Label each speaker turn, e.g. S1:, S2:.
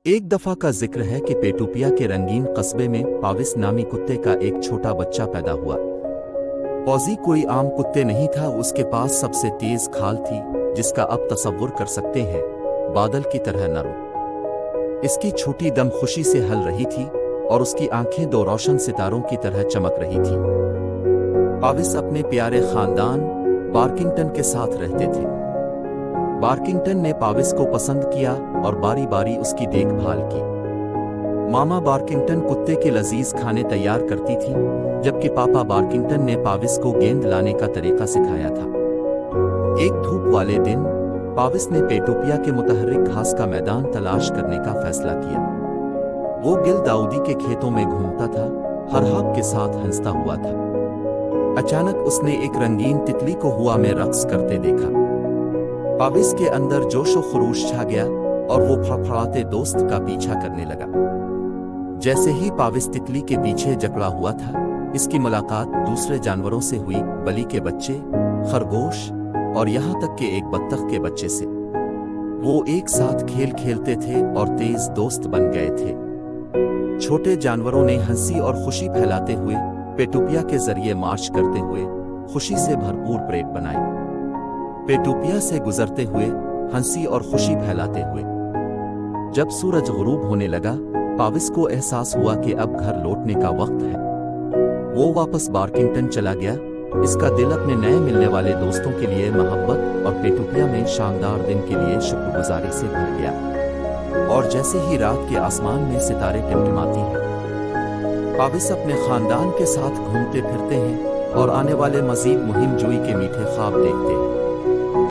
S1: एक दफा का जिक्र है कि पेटूपिया के रंगीन कस्बे में पाविस नामी कुत्ते का एक छोटा बच्चा पैदा हुआ। पॉज़ी कोई आम कुत्ते नहीं था, उसके पास सबसे तेज खाल थी जिसका अब तसव्वुर कर सकते हैं, बादल की तरह नरम। इसकी छोटी दम खुशी से हल रही थी और उसकी आंखें दो रोशन सितारों की तरह चमक रही थी। पाविस अपने प्यारे खानदान बार्किंगटन के साथ रहते थे। बार्किंगटन ने पाविस को पसंद किया और बारी बारी उसकी देखभाल की। मामा बार्किंगटन कुत्ते के लजीज खाने तैयार करती थी, जबकि पापा बार्किंगटन ने पाविस को गेंद लाने का तरीका सिखाया था। एक धूप वाले दिन पाविस ने पेटूपिया के मुतहर्रिक घास का मैदान तलाश करने का फैसला किया। वो गिल दाऊदी के खेतों में घूमता था, हर हाक के साथ हंसता हुआ था। अचानक उसने एक रंगीन तितली को हवा में रक्स करते देखा। पाविस के अंदर जोशो खरूश छा गया और वो फड़फड़ाते दोस्त का पीछा करने लगा। जैसे ही पाविस तितली के पीछे जकड़ा हुआ था, इसकी मुलाकात दूसरे जानवरों से हुई, बली के बच्चे, खरगोश और यहाँ तक कि एक बत्तख के बच्चे से। वो एक साथ खेल खेलते थे और तेज दोस्त बन गए थे। छोटे जानवरों ने हंसी और खुशी फैलाते हुए पेटूपिया के जरिए मार्च करते हुए खुशी से भरपूर परेड बनाई। पेटूपिया से गुजरते हुए हंसी और खुशी फैलाते हुए। जब सूरज गुरूब होने लगा, पाविस को एहसास हुआ कि अब घर लौटने का वक्त है। वो वापस बार्किंगटन चला गया। इसका दिल अपने नए मिलने वाले दोस्तों के लिए मोहब्बत और पेटूपिया में शानदार दिन के लिए शुक्रगुजारी से भर गया। और जैसे ही रात के आसमान में सितारे टिमटिमाती हैं, पाविस अपने खानदान के साथ घूमते फिरते हैं और आने वाले मजीद मुहिम जोई के मीठे ख्वाब देखते हैं।